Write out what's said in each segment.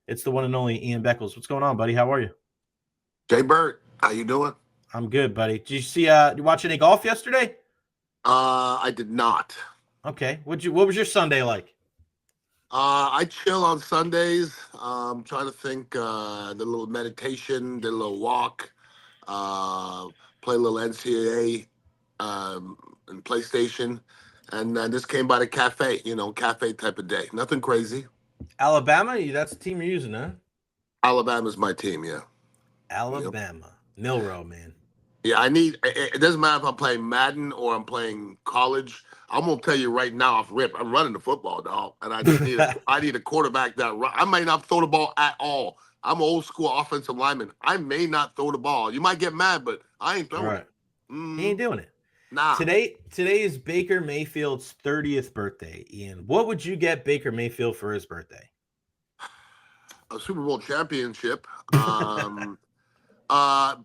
It's the one and only Ian Beckles. What's going on, buddy? How are you? Jay Burt, how you doing? I'm good, buddy. Did you watch any golf yesterday? I did not. Okay. What was your Sunday like? I chill on Sundays. Trying to think. Did a little meditation, did a little walk, uh, play a little NCAA and PlayStation, and just came by the cafe. Cafe type of day. Nothing crazy. Alabama? That's the team you're using, huh? Alabama's my team. Yeah. Yep. Alabama. Milrow, man. Yeah, it doesn't matter if I'm playing Madden or I'm playing college. I'm gonna tell you right now off rip, I'm running the football, dog, and I just I need a quarterback that I might not throw the ball at all. I'm an old school offensive lineman. I may not throw the ball. You might get mad, but I ain't All throwing right. it. He ain't doing it. Nah, Today is Baker Mayfield's 30th birthday, Ian. What would you get Baker Mayfield for his birthday? a Super Bowl championship.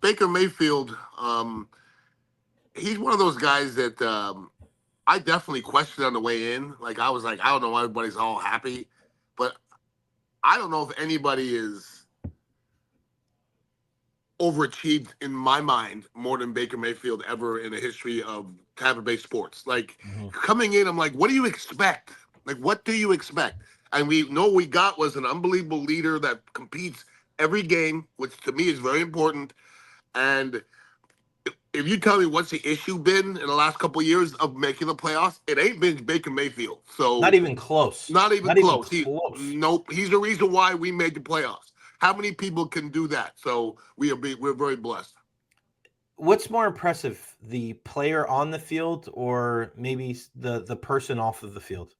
Baker Mayfield. He's one of those guys that I definitely questioned on the way in. Like I was like, I don't know why everybody's all happy, but I don't know if anybody is overachieved in my mind more than Baker Mayfield ever in the history of Tampa Bay sports. Like coming in, I'm like, what do you expect? Like, what do you expect? And we know what we got was an unbelievable leader that competes every game, which to me is very important. And if you tell me what's the issue been in the last couple of years of making the playoffs, it ain't been Baker Mayfield. Not So even close. not even Not even close. close. Nope. He's the reason why we made the playoffs. How many people can do that? So we're very blessed. What's more impressive, the player on the field or maybe the person off of the field?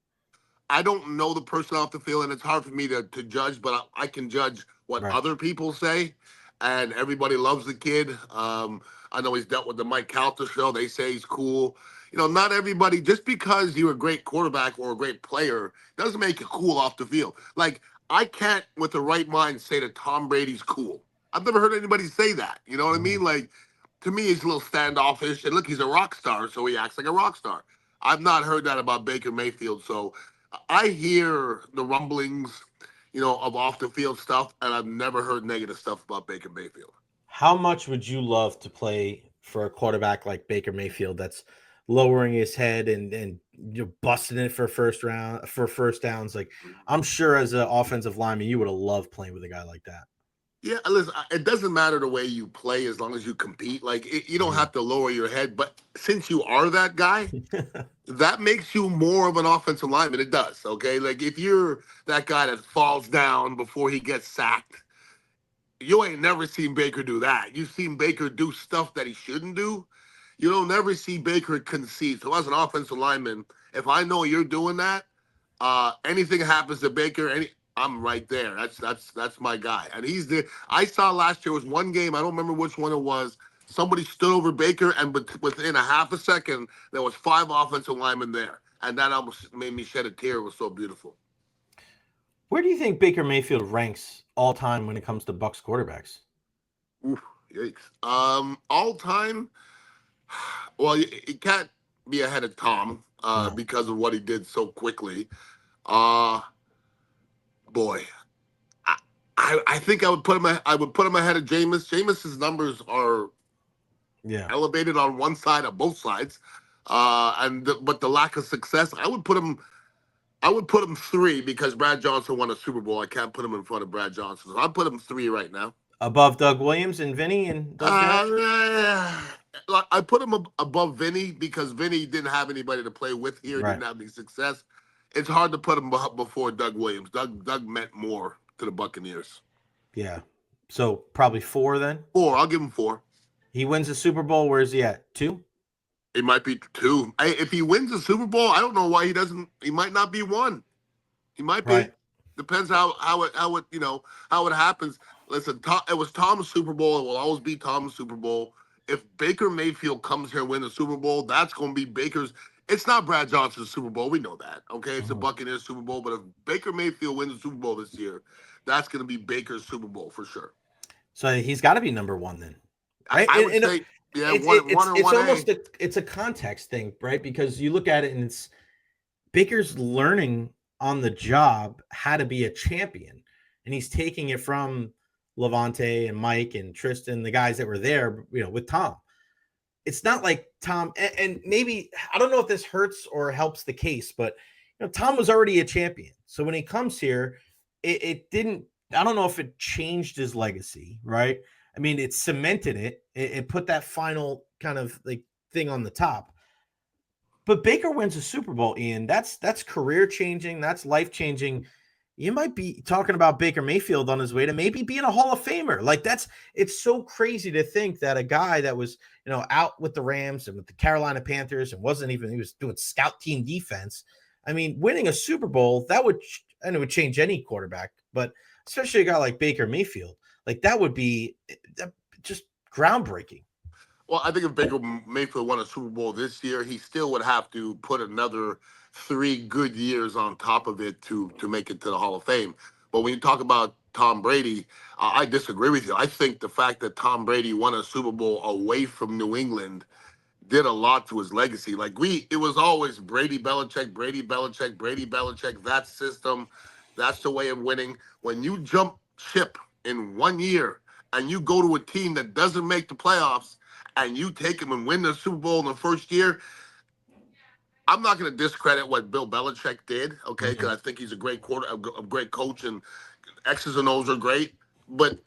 I don't know the person off the field, and it's hard for me to judge, but I can judge what Right. other people say. And everybody loves the kid. I know he's dealt with the Mike Calter show. They say he's cool. Not everybody, just because you're a great quarterback or a great player, doesn't make you cool off the field. Like, I can't, with the right mind, say that Tom Brady's cool. I've never heard anybody say that. You know what I Mhm. mean? Like, to me, he's a little standoffish. And look, he's a rock star, so he acts like a rock star. I've not heard that about Baker Mayfield. So I hear the rumblings, of off the field stuff, and I've never heard negative stuff about Baker Mayfield. How much would you love to play for a quarterback like Baker Mayfield that's lowering his head and you're busting it for first downs? Like I'm sure as an offensive lineman, you would have loved playing with a guy like that. Yeah, listen, it doesn't matter the way you play as long as you compete. Like, you don't Mhm. have to lower your head, but since you are that guy, that makes you more of an offensive lineman. It does, okay? Like, if you're that guy that falls down before he gets sacked, you ain't never seen Baker do that. You've seen Baker do stuff that he shouldn't do. You don't never see Baker concede. So as an offensive lineman, if I know you're doing that, anything happens to Baker, I'm right there. That's my guy. And he's the I saw last year was one game, I don't remember which one it was. Somebody stood over Baker, and within a half a second, there was 5 offensive linemen there. And that almost made me shed a tear. It was so beautiful. Where do you think Baker Mayfield ranks all time when it comes to Bucs quarterbacks? Oof, yikes. All time, well, you can't be ahead of Tom No. because of what he did so quickly. Uh boy, I think I would put him ahead of Jameis. Jameis's numbers are Yeah. elevated on one side of both sides, but the lack of success, I would put him 3 because Brad Johnson won a Super Bowl. I can't put him in front of Brad Johnson, so I'd put him 3 right now. Above Doug Williams and Vinnie and those guys? Uh, I put him above Vinny because Vinny didn't have anybody to play with here. Right. Didn't have any success. It's hard to put him before Doug Williams. Doug meant more to the Buccaneers. Yeah. So probably 4 then. 4. I'll give him 4. He wins the Super Bowl. Where's he at? 2? It might be 2. If he wins the Super Bowl, I don't know why he doesn't. He might not be 1. He might be. Right. Depends how it happens. Listen, it was Tom's Super Bowl. It will always be Tom's Super Bowl. If Baker Mayfield comes here and win the Super Bowl, that's going to be Baker's. It's not Brad Johnson's Super Bowl. We know that. Okay, it's the Mhm. Buccaneers Super Bowl. But if Baker Mayfield wins the Super Bowl this year, that's going to be Baker's Super Bowl for sure. So he's got to be number 1 then, I, right? I would say, yeah, one or It's one A. almost it's a context thing, right? Because you look at it and it's Baker's learning on the job how to be a champion, and he's taking it from Levante and Mike and Tristan, the guys that were there, with Tom. It's not like Tom, and maybe I don't know if this hurts or helps the case, but Tom was already a champion. So when he comes here, it didn't. I don't know if it changed his legacy, right? I mean, it cemented it. It put that final kind of like thing on the top. But Baker wins a Super Bowl, Ian. That's career changing. That's life changing. You might be talking about Baker Mayfield on his way to maybe being a Hall of Famer. Like it's so crazy to think that a guy that was, out with the Rams and with the Carolina Panthers and he was doing scout team defense. I mean, winning a Super Bowl, and it would change any quarterback, but especially a guy like Baker Mayfield, like that would be just groundbreaking. Well, I think if Baker Mayfield won a Super Bowl this year, he still would have to put another 3 good years on top of it to make it to the Hall of Fame. But when you talk about Tom Brady, I disagree with you. I think the fact that Tom Brady won a Super Bowl away from New England did a lot to his legacy. Like it was always Brady Belichick, Brady Belichick, Brady Belichick. That system, that's the way of winning. When you jump ship in 1 year and you go to a team that doesn't make the playoffs and you take them and win the Super Bowl in the first year, I'm not going to discredit what Bill Belichick did, okay? Because I think he's a great a great coach, and X's and O's are great. But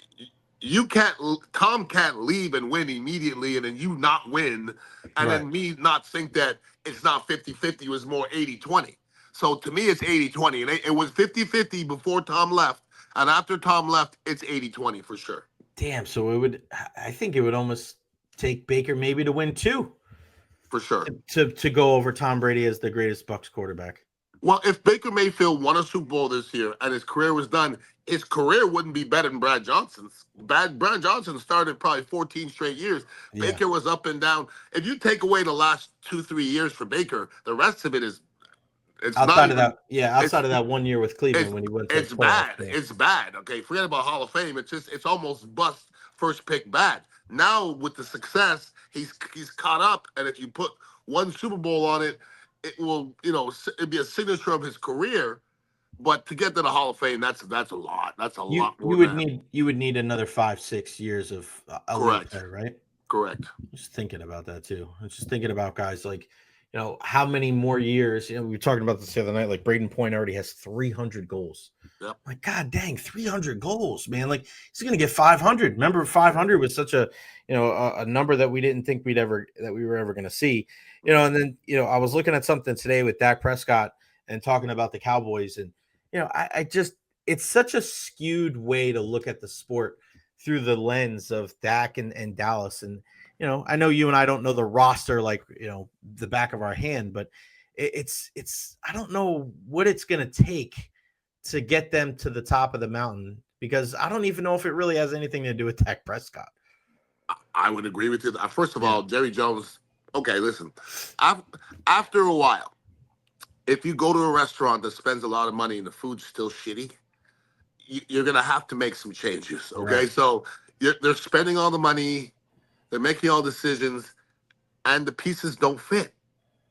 Tom can't leave and win immediately and then you not win, and Right. then me not think that it's not 50-50, it was more 80-20. So to me, it's 80-20. And it was 50-50 before Tom left. And after Tom left, it's 80-20 for sure. Damn. So I think it would almost take Baker maybe to win 2. For sure. To go over Tom Brady as the greatest Bucs quarterback. Well, if Baker Mayfield won a Super Bowl this year and his career was done, his career wouldn't be better than Brad Johnson's. Brad Johnson started probably 14 straight years. Yeah. Baker was up and down. If you take away the last 2-3 years for Baker, the rest of it is outside of that 1 year with Cleveland when he went to it's bad. It's bad. Okay, forget about Hall of Fame. It's almost bust first pick bad. Now with the success, he's caught up, and if you put one Super Bowl on it, it will it'd be a signature of his career. But to get to the Hall of Fame, that's a lot. That's a lot more. You would need another 5-6 years of elite there, right? Correct. Just thinking about that too. I was just thinking about guys like, how many more years? We were talking about this the other night. Like Braden Point already has 300 goals. Yep. Like, God dang, 300 goals, man! Like he's gonna get 500. Remember, 500 was such a a number that we didn't think we were ever gonna see. And then I was looking at something today with Dak Prescott and talking about the Cowboys, and I just it's such a skewed way to look at the sport through the lens of Dak and Dallas. And I know you and I don't know the roster like the back of our hand, but it's I don't know what it's gonna take to get them to the top of the mountain, because I don't even know if it really has anything to do with Dak Prescott. I would agree with you. First of all, Jerry Jones. Okay, listen. After a while, if you go to a restaurant that spends a lot of money and the food's still shitty, you're gonna have to make some changes. Okay, Right. So they're spending all the money, they're making all decisions, and the pieces don't fit.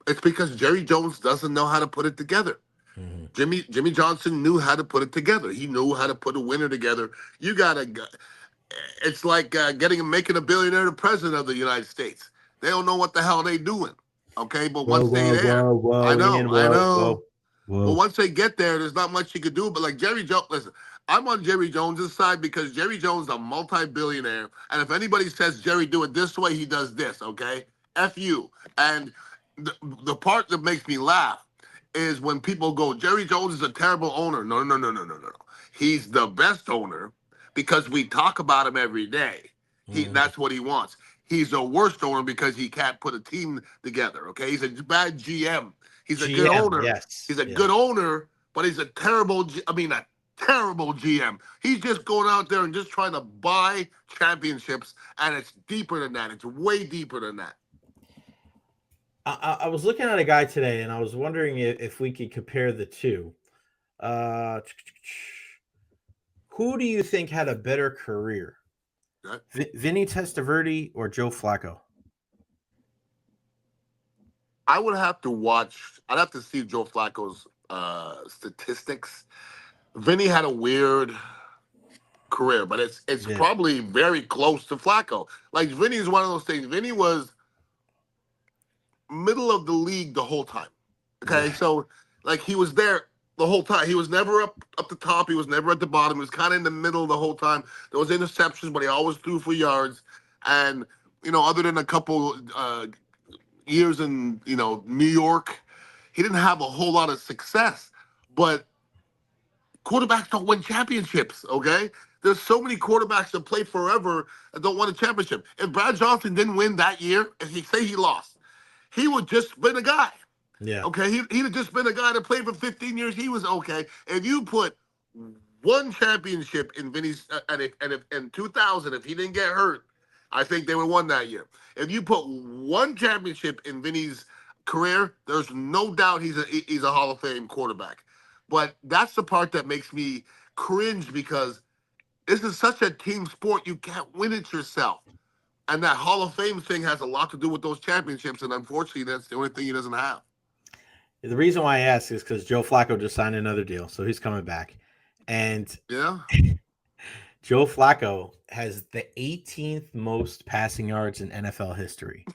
It's because Jerry Jones doesn't know how to put it together. Mm-hmm. Jimmy Johnson knew how to put it together. He knew how to put a winner together. It's like making a billionaire the president of the United States. They don't know what the hell they doing. Okay, but once they're there, I know. But once they get there, there's not much you could do. But like Jerry Jones, listen, I'm on Jerry Jones's side because Jerry Jones is a multi-billionaire, and if anybody says Jerry do it this way, he does this. Okay, F you. And the part that makes me laugh is when people go, Jerry Jones is a terrible owner. No. He's the best owner because we talk about him every day. That's what he wants. He's the worst owner because he can't put a team together. Okay, he's a bad GM. He's a good owner. Yes. He's a good owner, but he's a terrible GM. He's just going out there and just trying to buy championships, and it's deeper than that. It's way deeper than that. I was looking at a guy today, and I was wondering if we could compare the two. Who do you think had a better career, Vinnie Testaverde or Joe Flacco? I'd have to see Joe Flacco's statistics. Vinny had a weird career, but it's Yeah. probably very close to Flacco. Like Vinny is one of those things. Vinny was middle of the league the whole time. Okay, Right. so like he was there the whole time. He was never up the top. He was never at the bottom. He was kind of in the middle the whole time. There was interceptions, but he always threw for yards. And other than a couple years in New York, he didn't have a whole lot of success. But quarterbacks don't win championships. Okay, there's so many quarterbacks that play forever that don't win a championship. If Brad Johnson didn't win that year, if he say he lost, he would just been a guy. Yeah. Okay, he'd have just been a guy that played for 15 years. He was okay. If you put one championship in Vinny's, and if in 2000, if he didn't get hurt, I think they would have won that year. If you put one championship in Vinny's career, there's no doubt he's a Hall of Fame quarterback. But that's the part that makes me cringe because this is such a team sport. You can't win it yourself. And that Hall of Fame thing has a lot to do with those championships. And unfortunately, that's the only thing he doesn't have. The reason why I ask is because Joe Flacco just signed another deal, so he's coming back. And Yeah. Joe Flacco has the 18th most passing yards in NFL history.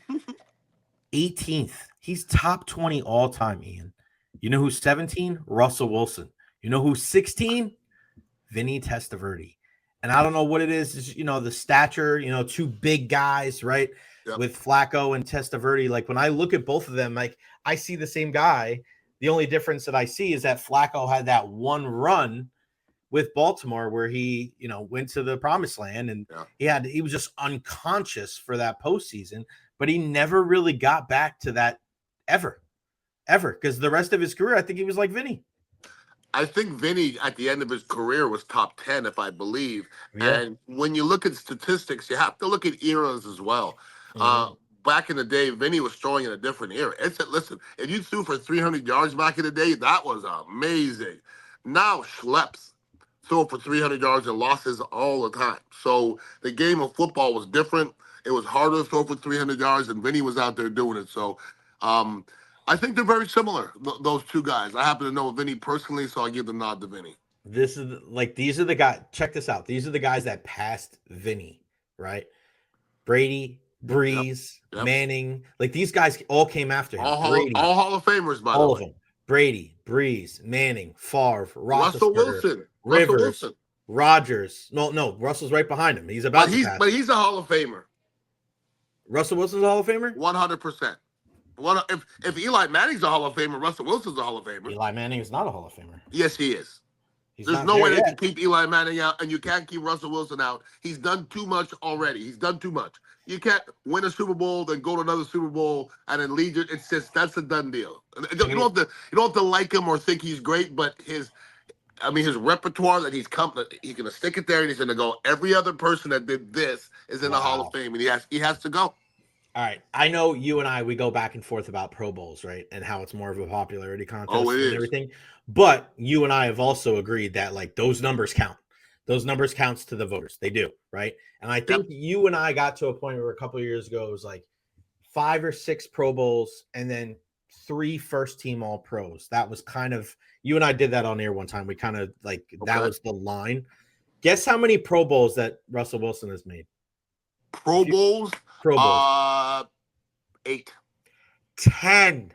18th. He's top 20 all time, Ian. You know who's 17? Russell Wilson. You know who's 16? Vinnie Testaverde. And I don't know what it is, the stature, two big guys, right? Yep. With Flacco and Testaverde. Like when I look at both of them, like I see the same guy. The only difference that I see is that Flacco had that one run with Baltimore where he, went to the promised land and he was just unconscious for that postseason, but he never really got back to that ever. Because the rest of his career, I think he was like Vinny. I think Vinny at the end of his career was top 10, if I believe. Yeah. And when you look at statistics, you have to look at eras as well. Back in the day, Vinny was throwing in a different era. Listen, if you threw for 300 yards back in the day, that was amazing. Now schleps throw for 300 yards and losses all the time. So the game of football was different. It was harder to throw for 300 yards, and Vinny was out there doing it. So I think they're very similar, those two guys. I happen to know Vinny personally, so I give the nod to Vinny. These are the guys. Check this out. These are the guys that passed Vinny, right? Brady, Breeze, Yep. Manning. Like these guys all came after him. All Hall of Famers, by the way. All of them. Brady, Breeze, Manning, Favre, Russell Wilson, Rivers, Rodgers. No, Russell's right behind him. He's about to pass. But he's a Hall of Famer. Russell Wilson's a Hall of Famer? 100%. If Eli Manning's a Hall of Famer, Russell Wilson's a Hall of Famer. Eli Manning is not a Hall of Famer. Yes, he is. There's no way they can keep Eli Manning out, and you can't keep Russell Wilson out. He's done too much already. He's done too much. You can't win a Super Bowl, then go to another Super Bowl, and then lead. It's just that's a done deal. You don't have to like him or think he's great, but his repertoire that he's gonna stick it there, and he's gonna go. Every other person that did this is in the Hall of Fame, and he has to go. All right. I know you and we go back and forth about Pro Bowls, right? And how it's more of a popularity contest and everything. But you and I have also agreed that like those numbers count. Those numbers counts to the voters. They do, right? And I think you and I got to a point where a couple of years ago it was like 5 or 6 Pro Bowls and then 3 first-team All-Pros. That was kind of you and I did that on air one time. We kind of that was the line. Guess how many Pro Bowls that Russell Wilson has made? Pro Bowls? 8. 10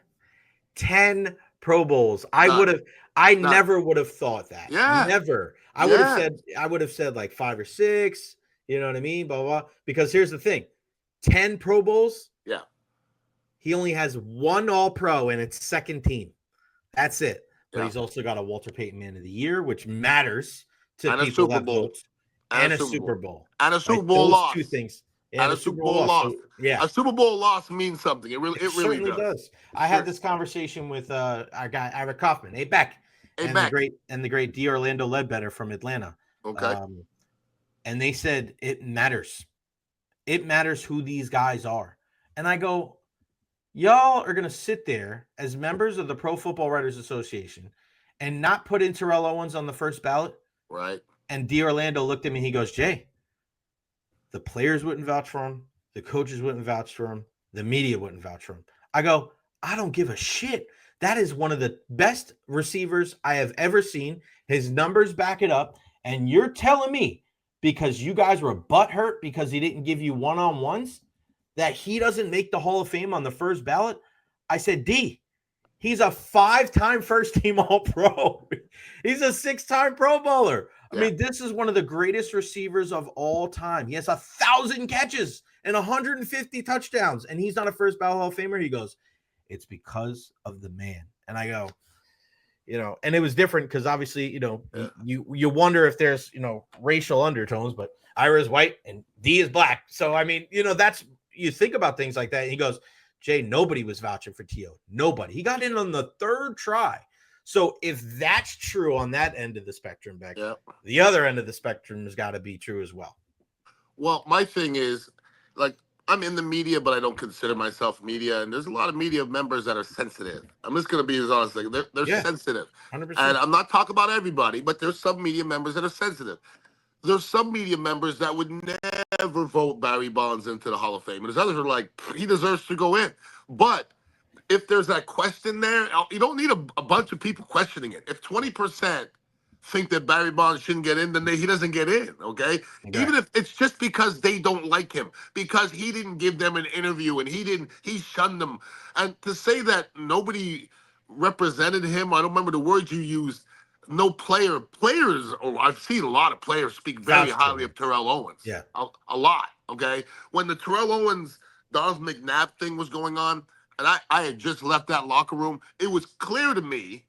Pro Bowls. I never would have thought that. Yeah. Never. I would have said like 5 or 6, you know what I mean? Blah, blah. Because here's the thing. 10 Pro Bowls. Yeah. He only has 1 All-Pro and it's second team. That's it. But he's also got a Walter Payton Man of the Year, which matters to and people that vote. And a Super Bowl. And a Super Bowl loss. 2 things. And a Super Bowl loss. So, a Super Bowl loss means something. It really does. I had this conversation with our guy Ira Kaufman, the great D. Orlando Ledbetter from Atlanta. Okay. And they said it matters. It matters who these guys are. And I go, y'all are gonna sit there as members of the Pro Football Writers Association and not put in Terrell Owens on the first ballot. Right. And D. Orlando looked at me. He goes, Jay, the players wouldn't vouch for him. The coaches wouldn't vouch for him. The media wouldn't vouch for him. I go, I don't give a shit. That is one of the best receivers I have ever seen. His numbers back it up. And you're telling me because you guys were butthurt because he didn't give you one-on-ones, that he doesn't make the Hall of Fame on the first ballot? I said, D, he's a 5-time first-team All-Pro. He's a 6-time Pro Bowler. I mean, this is one of the greatest receivers of all time. He has 1,000 catches and 150 touchdowns, and he's not a first ballot Hall of Famer. He goes, it's because of the man. And I go, and it was different because obviously, you wonder if there's, racial undertones, but Ira is white and D is black. So, I mean, that's, you think about things like that. And he goes, Jay, nobody was vouching for T.O. Nobody. He got in on the 3rd try. So if that's true on that end of the spectrum, Beck, the other end of the spectrum has got to be true as well. Well, my thing is, like, I'm in the media, but I don't consider myself media. And there's a lot of media members that are sensitive. I'm just going to be as honest. Like, they're sensitive. 100%. And I'm not talking about everybody, but there's some media members that are sensitive. There's some media members that would never vote Barry Bonds into the Hall of Fame. And there's others who are like, he deserves to go in. But if there's that question there, you don't need a bunch of people questioning it. If 20% think that Barry Bonds shouldn't get in, then he doesn't get in, okay? Even if it's just because they don't like him, because he didn't give them an interview and he shunned them. And to say that nobody represented him, I don't remember the words you used, no players, I've seen a lot of players speak very highly of Terrell Owens. Yeah. A lot, okay? When the Terrell Owens, Donald McNabb thing was going on, and I had just left that locker room, it was clear to me,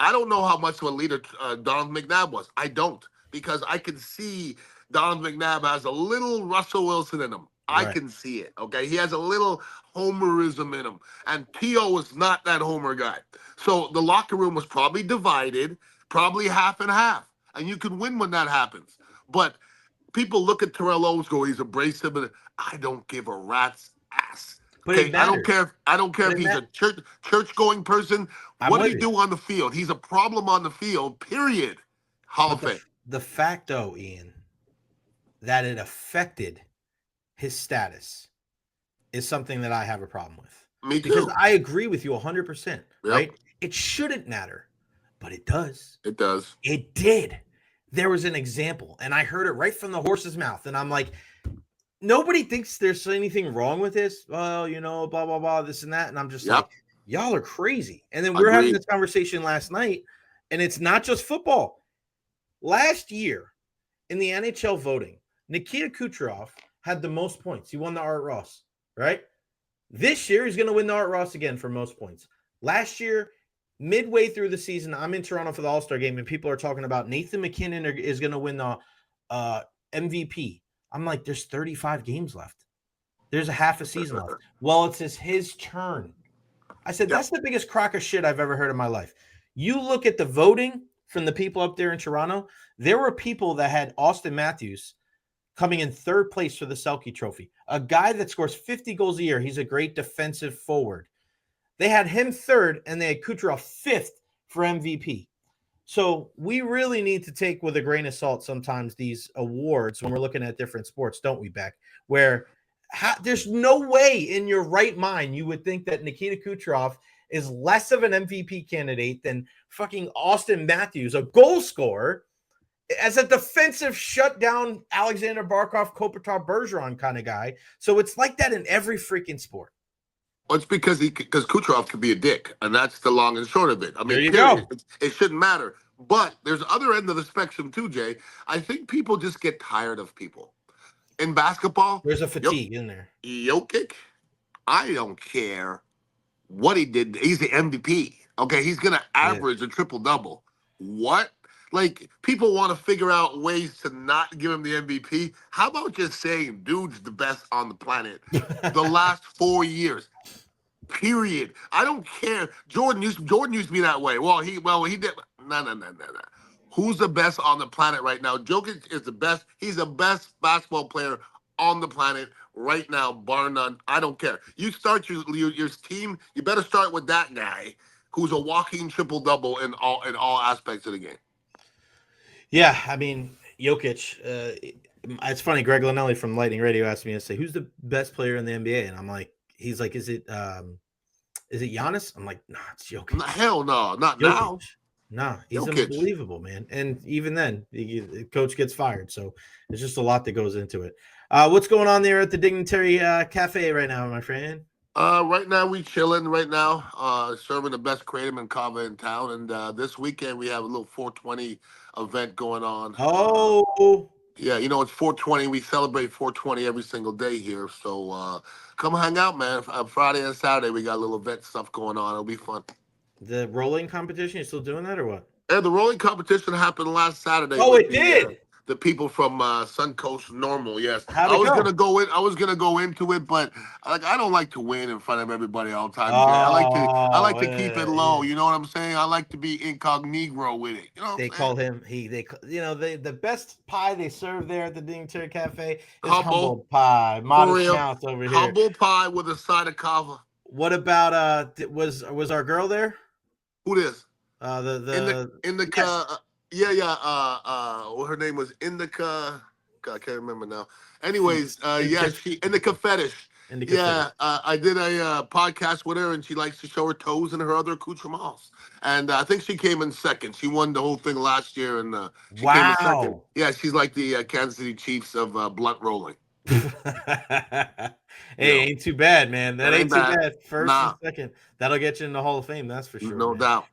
I don't know how much of a leader Donald McNabb was. I don't, because I can see Donald McNabb has a little Russell Wilson in him. I can see it, okay? He has a little homerism in him. And T.O. is not that homer guy. So the locker room was probably divided, probably half and half. And you can win when that happens. But people look at Terrell Owens, go, he's abrasive, and I don't give a rat's ass. But okay, I don't care if he's a church-going person. What did he do on the field? He's a problem on the field, period. Hall of Fame. The fact, though, Ian, that it affected his status is something that I have a problem with. Me too. Because I agree with you 100%, right? It shouldn't matter, but it does. It does. It did. There was an example, and I heard it right from the horse's mouth, and I'm like, nobody thinks there's anything wrong with this. Well, blah, blah, blah, this and that. And I'm just like, y'all are crazy. And then we're having this conversation last night, and it's not just football. Last year in the NHL voting, Nikita Kucherov had the most points. He won the Art Ross, right? This year, he's going to win the Art Ross again for most points. Last year, midway through the season, I'm in Toronto for the All-Star game, and people are talking about Nathan McKinnon is going to win the MVP. I'm like, there's 35 games left. There's a half a season left. Well, it's his turn. I said, that's the biggest crock of shit I've ever heard in my life. You look at the voting from the people up there in Toronto, there were people that had Austin Matthews coming in 3rd place for the Selke Trophy, a guy that scores 50 goals a year. He's a great defensive forward. They had him 3rd, and they had Kucherov 5th for MVP. So we really need to take with a grain of salt sometimes these awards when we're looking at different sports, don't we, Beck? Where there's no way in your right mind you would think that Nikita Kucherov is less of an MVP candidate than fucking Austin Matthews, a goal scorer, as a defensive shutdown Alexander Barkov, Kopitar, Bergeron kind of guy. So it's like that in every freaking sport. Well, it's because Kucherov could be a dick, and that's the long and short of it. I mean, there you go. It shouldn't matter. But there's other end of the spectrum too, Jay. I think people just get tired of people. In basketball, there's a fatigue in there. Jokic, I don't care what he did. He's the MVP. Okay, he's gonna average a triple-double. What? Like, people want to figure out ways to not give him the MVP. How about just saying, dude's the best on the planet the last 4 years? Period. I don't care. Jordan used to be that way. Well, he did. No. Who's the best on the planet right now? Jokic is the best. He's the best basketball player on the planet right now, bar none. I don't care. You start your team. You better start with that guy who's a walking triple-double in all aspects of the game. Yeah, I mean, Jokic, it's funny, Greg Linnelli from Lightning Radio asked me to say, who's the best player in the NBA? And I'm like, he's like, is it Giannis? I'm like, nah, it's Jokic. Hell no, not Jokic. Nah, he's Jokic. unbelievable, man. And even then, the coach gets fired. So there's just a lot that goes into it. What's going on there at the Dignitary Cafe right now, my friend? Right now we chilling. Right now, serving the best kratom and kava in town. And this weekend we have a little 420 event going on. Oh, Yeah, it's 420. We celebrate 420 every single day here. So come hang out, man. Friday and Saturday we got a little event stuff going on. It'll be fun. the rolling competition. You still doing that or what? And the rolling competition happened last Saturday Oh, with it did. the people from Suncoast Normal. Yes, How'd I it was go? gonna go in. I was gonna go into it, but I don't like to win in front of everybody all the time. Jay. I like Oh, to keep it yeah. low. You know what I'm saying? I like to be incognito with it. You know what They I'm saying? call him the best pie they serve there at the Dignitary Cafe is Humble, humble pie. for Modest real. Mouse over here. Humble pie with a side of kava. What about was our girl there? Who this? In the The indica. yes. Yeah. What her name was indica. God, I can't remember now. Anyways, yeah, she indica fetish. Indica Yeah, fetish. I did a podcast with her, and she likes to show her toes and her other accoutrements. And I think she came in second. She won the whole thing last year, and she came in second. Wow. Yeah, she's like the Kansas City Chiefs of blunt rolling. Hey, You know, ain't too bad, man. That that ain't ain't too bad. bad. First and Nah, second. That'll get you in the Hall of Fame, that's for sure, no man. doubt.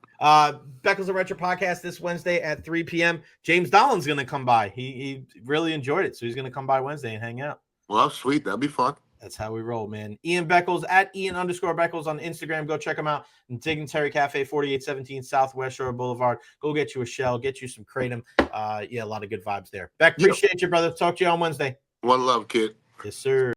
Beckles and Recher podcast this Wednesday at 3 p.m. James Dolan's gonna come by. He really enjoyed it, so he's gonna come by Wednesday and hang out. Well, sweet. That'd be fun. That's how we roll, man. Ian Beckles at Ian_Beckles on Instagram. Go check him out. Dignitary Cafe, 4817 Southwest Shore Boulevard. Go get you a shell, get you some kratom. Yeah, a lot of good vibes there. Beck, appreciate you, brother. Talk to you on Wednesday. One love, kid. Yes, sir.